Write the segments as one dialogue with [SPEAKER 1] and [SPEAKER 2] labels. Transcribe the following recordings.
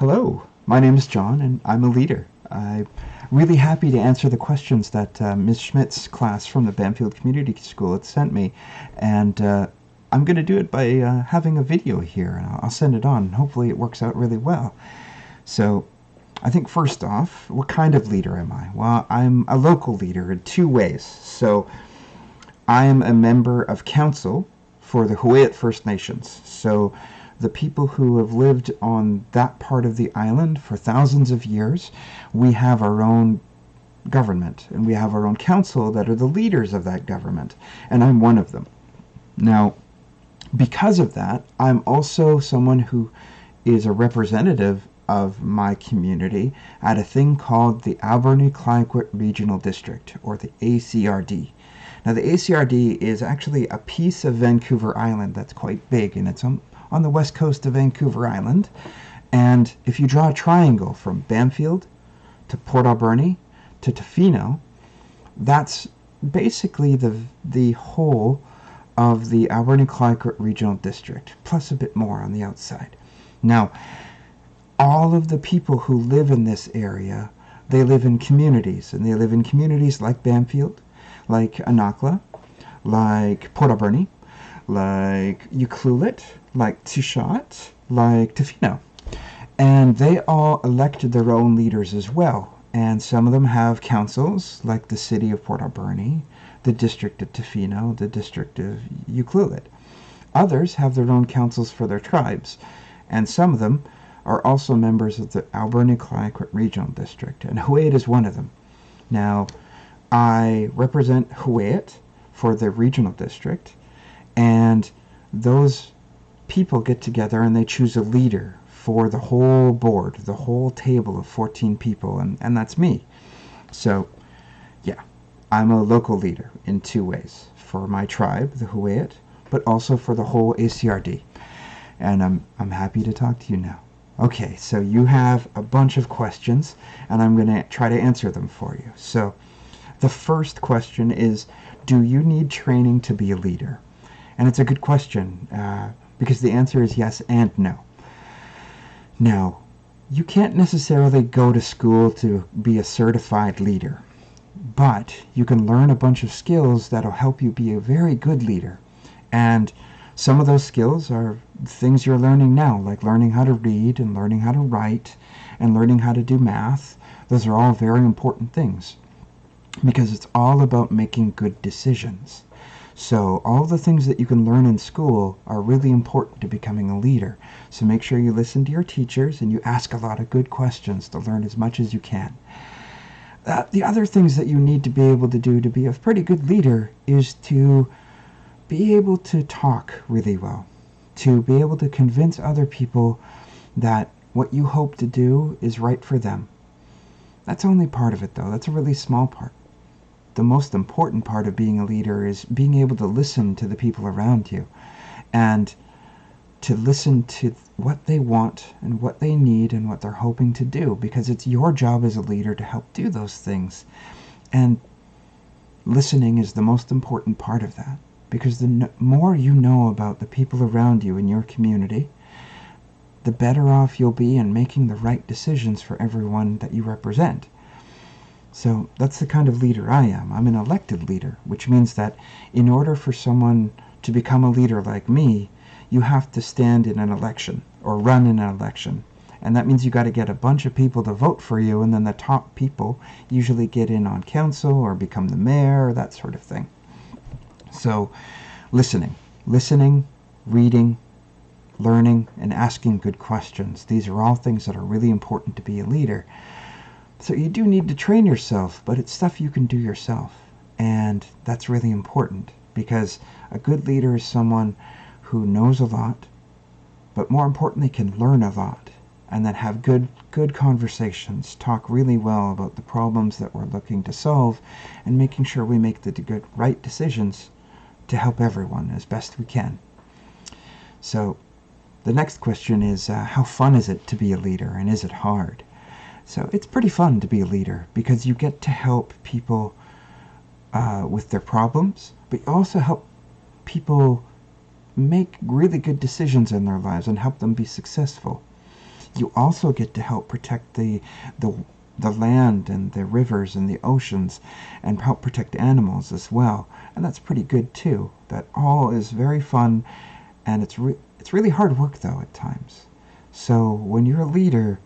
[SPEAKER 1] Hello, my name is John and I'm a leader. I'm really happy to answer the questions that Ms. Schmidt's class from the Bamfield Community School had sent me, and I'm going to do it by having a video here, and I'll send it on. Hopefully it works out really well. So I think first off, what kind of leader am I? Well, I'm a local leader in two ways. So I am a member of council for the Huu First Nations. So the people who have lived on that part of the island for thousands of years, we have our own government and we have our own council that are the leaders of that government, and I'm one of them. Now, because of that, I'm also someone who is a representative of my community at a thing called the Alberni-Clayoquot Regional District, or the ACRD. Now, the ACRD is actually a piece of Vancouver Island that's quite big, and it's on the west coast of Vancouver Island. And if you draw a triangle from Bamfield to Port Alberni to Tofino, that's basically the whole of the Alberni-Clayoquot Regional District, plus a bit more on the outside. Now, all of the people who live in this area, they live in communities, and they live in communities like Bamfield, like Anakla, like Port Alberni, like Ucluelet, like Tushat, like Tofino. And they all elected their own leaders as well. And some of them have councils, like the city of Port Alberni, the district of Tofino, the district of Ucluelet. Others have their own councils for their tribes. And some of them are also members of the Alberni-Clayoquot Regional District. And Huu is one of them. Now, I represent Huu for the regional district, and those people get together and they choose a leader for the whole board, the whole table of 14 people, and that's me. So, yeah, I'm a local leader in two ways, for my tribe, the Huu, but also for the whole ACRD. And I'm happy to talk to you now. Okay, so you have a bunch of questions, and I'm going to try to answer them for you. So, the first question is, do you need training to be a leader? And it's a good question, because the answer is yes and no. Now, you can't necessarily go to school to be a certified leader, but you can learn a bunch of skills that'll help you be a very good leader. And some of those skills are things you're learning now, like learning how to read and learning how to write and learning how to do math. Those are all very important things, because it's all about making good decisions. So all the things that you can learn in school are really important to becoming a leader. So make sure you listen to your teachers and you ask a lot of good questions to learn as much as you can. The other things that you need to be able to do to be a pretty good leader is to be able to talk really well, to be able to convince other people that what you hope to do is right for them. That's only part of it, though. That's a really small part. The most important part of being a leader is being able to listen to the people around you and to listen to what they want and what they need and what they're hoping to do, because it's your job as a leader to help do those things. And listening is the most important part of that, because the more you know about the people around you in your community, the better off you'll be in making the right decisions for everyone that you represent. So that's the kind of leader I am. I'm an elected leader, which means that in order for someone to become a leader like me, you have to stand in an election or run in an election. And that means you got to get a bunch of people to vote for you, and then the top people usually get in on council or become the mayor or that sort of thing. So listening, reading, learning, and asking good questions. These are all things that are really important to be a leader. So you do need to train yourself, but it's stuff you can do yourself. And that's really important, because a good leader is someone who knows a lot, but more importantly can learn a lot, and then have good conversations, talk really well about the problems that we're looking to solve, and making sure we make the right decisions to help everyone as best we can. So the next question is, how fun is it to be a leader, and is it hard? So it's pretty fun to be a leader, because you get to help people with their problems, but you also help people make really good decisions in their lives and help them be successful. you also get to help protect the the land and the rivers and the oceans, and help protect animals as well. And that's pretty good too. That all is very fun, and it's really hard work though at times. So when you're a leader,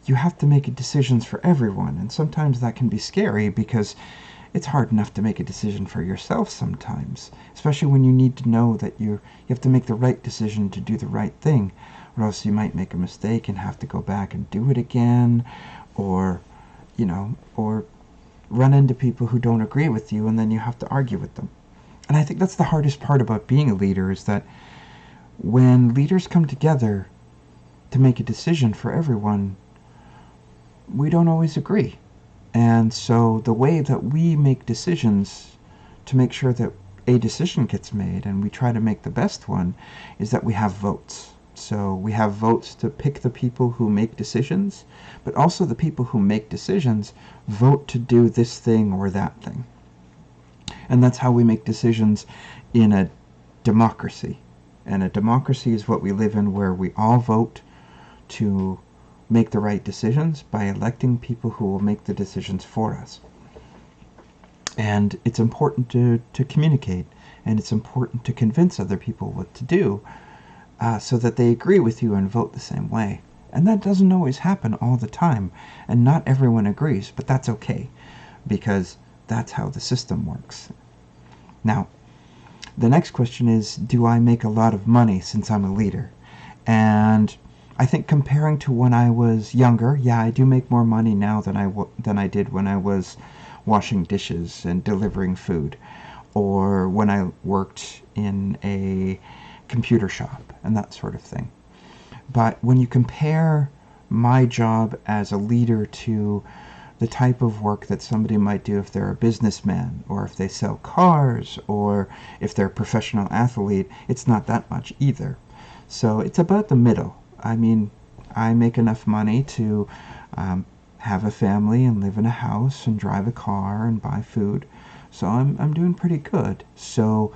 [SPEAKER 1] you have to make decisions for everyone, and sometimes that can be scary because it's hard enough to make a decision for yourself sometimes, especially when you need to know that you have to make the right decision to do the right thing, or else you might make a mistake and have to go back and do it again, or or run into people who don't agree with you, and then you have to argue with them. And I think that's the hardest part about being a leader, is that when leaders come together to make a decision for everyone, we don't always agree. And so the way that we make decisions to make sure that a decision gets made, and we try to make the best one, is that we have votes. So we have votes to pick the people who make decisions, but also the people who make decisions vote to do this thing or that thing. And that's how we make decisions in a democracy. And a democracy is what we live in, where we all vote to make the right decisions by electing people who will make the decisions for us. And it's important to communicate, and it's important to convince other people what to do, so that they agree with you and vote the same way. And that doesn't always happen all the time, and not everyone agrees, but that's okay, because that's how the system works. Now, the next question is, do I make a lot of money since I'm a leader? And I think comparing to when I was younger, yeah, I do make more money now than I did when I was washing dishes and delivering food, or when I worked in a computer shop and that sort of thing. But when you compare my job as a leader to the type of work that somebody might do if they're a businessman, or if they sell cars, or if they're a professional athlete, it's not that much either. So it's about the middle. I mean, I make enough money to have a family and live in a house and drive a car and buy food. So I'm doing pretty good. So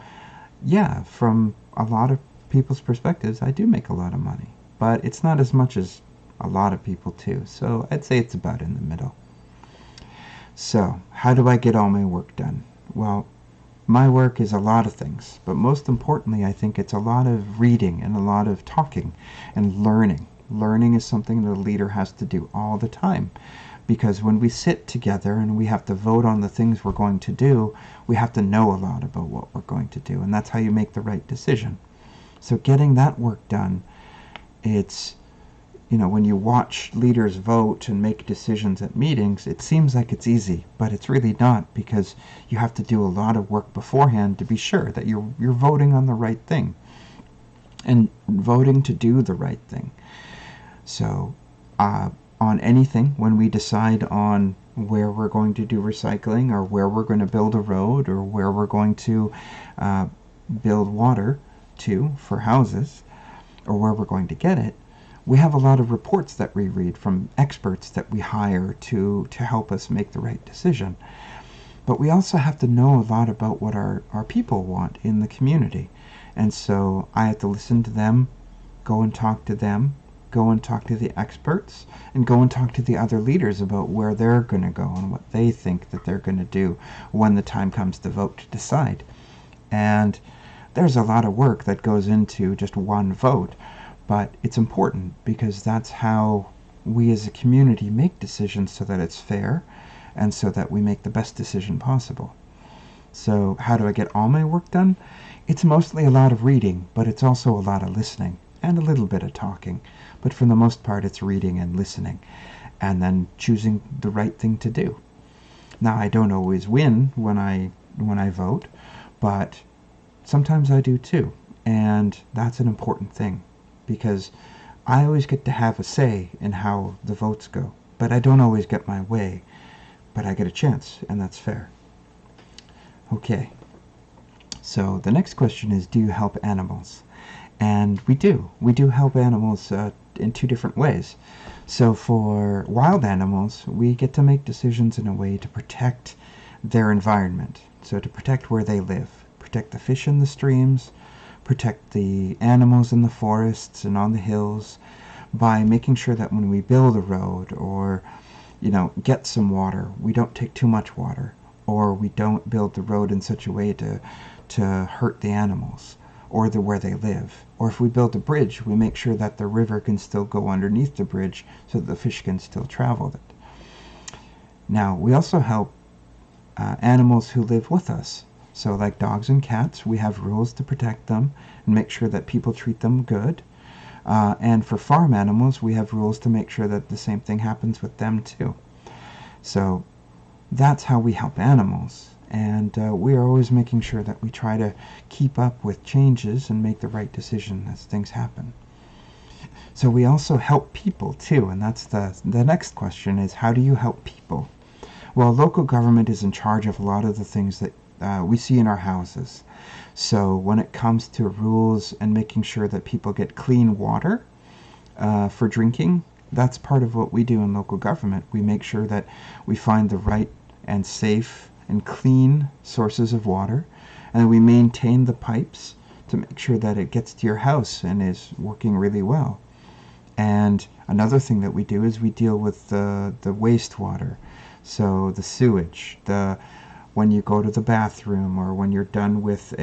[SPEAKER 1] yeah, from a lot of people's perspectives, I do make a lot of money. But it's not as much as a lot of people too. So I'd say it's about in the middle. So how do I get all my work done? Well, my work is a lot of things, but most importantly, I think it's a lot of reading and a lot of talking and learning. Learning is something that a leader has to do all the time, because when we sit together and we have to vote on the things we're going to do, we have to know a lot about what we're going to do, and that's how you make the right decision. So getting that work done, it's, when you watch leaders vote and make decisions at meetings, it seems like it's easy, but it's really not, because you have to do a lot of work beforehand to be sure that you're voting on the right thing and voting to do the right thing. So on anything, when we decide on where we're going to do recycling, or where we're going to build a road, or where we're going to build water to for houses, or where we're going to get it, we have a lot of reports that we read from experts that we hire to help us make the right decision. But we also have to know a lot about what our people want in the community. And so I have to listen to them, go and talk to them, go and talk to the experts, and go and talk to the other leaders about where they're going to go and what they think that they're going to do when the time comes to vote to decide. And there's a lot of work that goes into just one vote, but it's important, because that's how we as a community make decisions, so that it's fair and so that we make the best decision possible. So how do I get all my work done? It's mostly a lot of reading, but it's also a lot of listening and a little bit of talking. But for the most part, it's reading and listening, and then choosing the right thing to do. Now, I don't always win when I vote, but sometimes I do too, and that's an important thing, because I always get to have a say in how the votes go, but I don't always get my way, but I get a chance, and that's fair. Okay, so the next question is, do you help animals? And we do help animals in two different ways. So for wild animals, we get to make decisions in a way to protect their environment, so to protect where they live, protect the fish in the streams, protect the animals in the forests and on the hills, by making sure that when we build a road or, get some water, we don't take too much water, or we don't build the road in such a way to hurt the animals or where they live. Or if we build a bridge, we make sure that the river can still go underneath the bridge so that the fish can still travel it. Now, we also help animals who live with us. So like dogs and cats, we have rules to protect them and make sure that people treat them good. And for farm animals, we have rules to make sure that the same thing happens with them too. So that's how we help animals. And we are always making sure that we try to keep up with changes and make the right decision as things happen. So we also help people too, and that's the next question is, how do you help people? Well, local government is in charge of a lot of the things that we see in our houses. So when it comes to rules and making sure that people get clean water for drinking, that's part of what we do in local government. We make sure that we find the right and safe and clean sources of water, and we maintain the pipes to make sure that it gets to your house and is working really well. And another thing that we do is we deal with the wastewater, so the sewage, when you go to the bathroom or when you're done with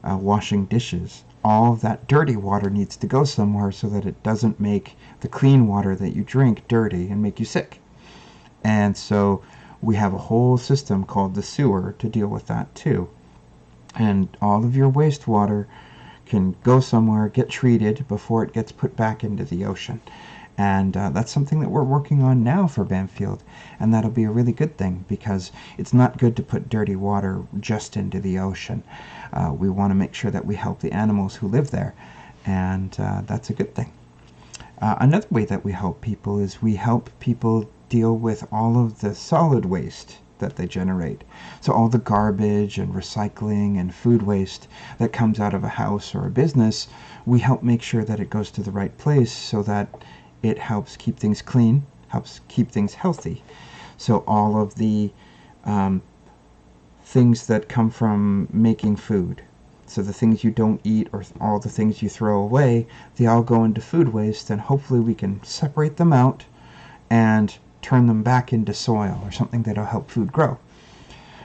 [SPEAKER 1] washing dishes, all of that dirty water needs to go somewhere so that it doesn't make the clean water that you drink dirty and make you sick. And so we have a whole system called the sewer to deal with that too. And all of your wastewater can go somewhere, get treated before it gets put back into the ocean. And that's something that we're working on now for Bamfield, and that'll be a really good thing, because it's not good to put dirty water just into the ocean. We want to make sure that we help the animals who live there, and that's a good thing. Another way that we help people is we help people deal with all of the solid waste that they generate. So all the garbage and recycling and food waste that comes out of a house or a business, we help make sure that it goes to the right place so that it helps keep things clean, helps keep things healthy. So all of the things that come from making food, so the things you don't eat or all the things you throw away, they all go into food waste, and hopefully we can separate them out and turn them back into soil or something that'll help food grow.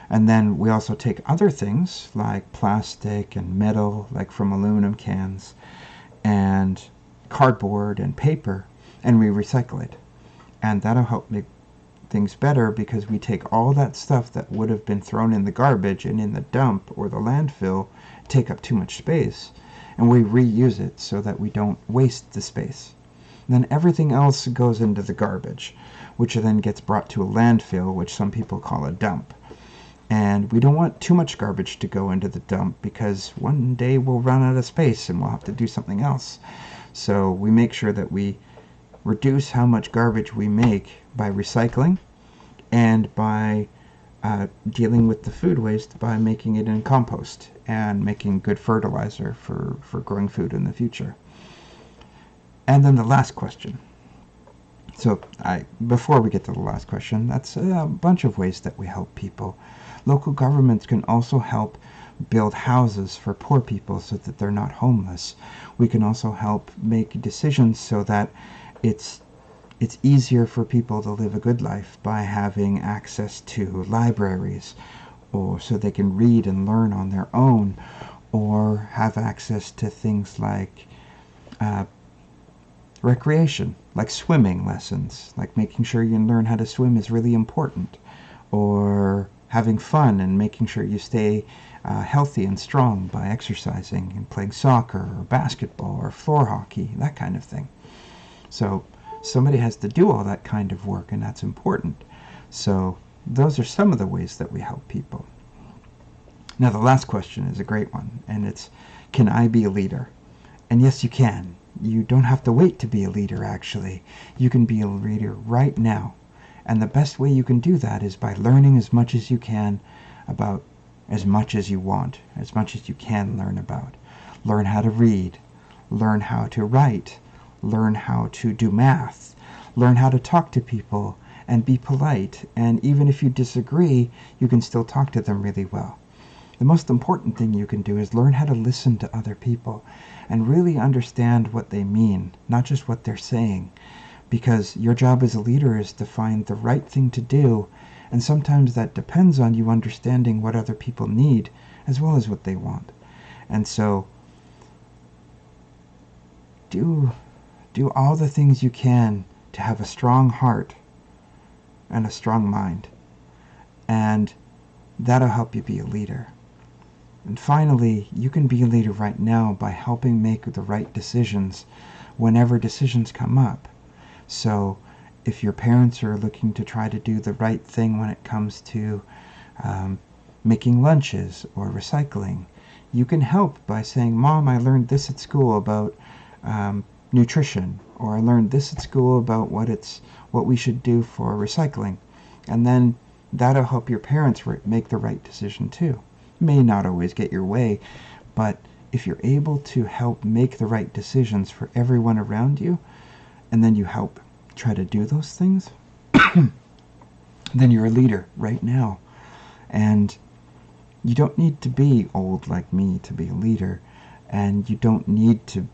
[SPEAKER 1] And then we also take other things like plastic and metal, like from aluminum cans, and cardboard and paper, and we recycle it. And that'll help make things better, because we take all that stuff that would have been thrown in the garbage and in the dump or the landfill, take up too much space, and we reuse it so that we don't waste the space. And then everything else goes into the garbage, which then gets brought to a landfill, which some people call a dump. And we don't want too much garbage to go into the dump, because one day we'll run out of space and we'll have to do something else. So we make sure that we reduce how much garbage we make by recycling, and by dealing with the food waste by making it in compost and making good fertilizer for growing food in the future. And then the last question. So before we get to the last question, that's a bunch of ways that we help people. Local governments can also help build houses for poor people so that they're not homeless. We can also help make decisions so that it's easier for people to live a good life by having access to libraries, or so they can read and learn on their own, or have access to things like recreation, like swimming lessons, like making sure you learn how to swim is really important, or having fun and making sure you stay healthy and strong by exercising and playing soccer or basketball or floor hockey, that kind of thing. So somebody has to do all that kind of work, and that's important. So those are some of the ways that we help people. Now the last question is a great one, and it's, can I be a leader? And yes, you can. You don't have to wait to be a leader, actually. You can be a leader right now. And the best way you can do that is by learning as much as you can about as much as you want, as much as you can learn about. Learn how to read, learn how to write, learn how to do math, learn how to talk to people and be polite. And even if you disagree, you can still talk to them really well. the most important thing you can do is learn how to listen to other people and really understand what they mean, not just what they're saying. Because your job as a leader is to find the right thing to do, and sometimes that depends on you understanding what other people need as well as what they want. And so do all the things you can to have a strong heart and a strong mind, and that'll help you be a leader. And finally, you can be a leader right now by helping make the right decisions whenever decisions come up. So if your parents are looking to try to do the right thing when it comes to making lunches or recycling, you can help by saying, Mom, I learned this at school about nutrition, or I learned this at school about what we should do for recycling. And then that'll help your parents make the right decision too. May not always get your way, but if you're able to help make the right decisions for everyone around you, and then you help try to do those things, then you're a leader right now. And you don't need to be old like me to be a leader, and you don't need to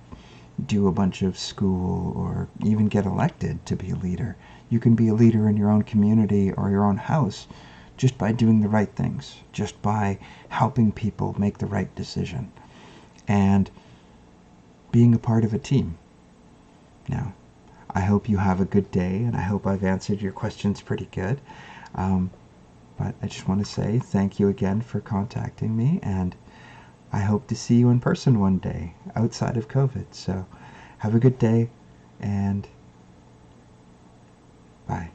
[SPEAKER 1] do a bunch of school or even get elected to be a leader. You can be a leader in your own community or your own house just by doing the right things, just by helping people make the right decision, and being a part of a team. Now, I hope you have a good day, and I hope I've answered your questions pretty good. But I just want to say thank you again for contacting me, and I hope to see you in person one day outside of COVID. So have a good day, and bye.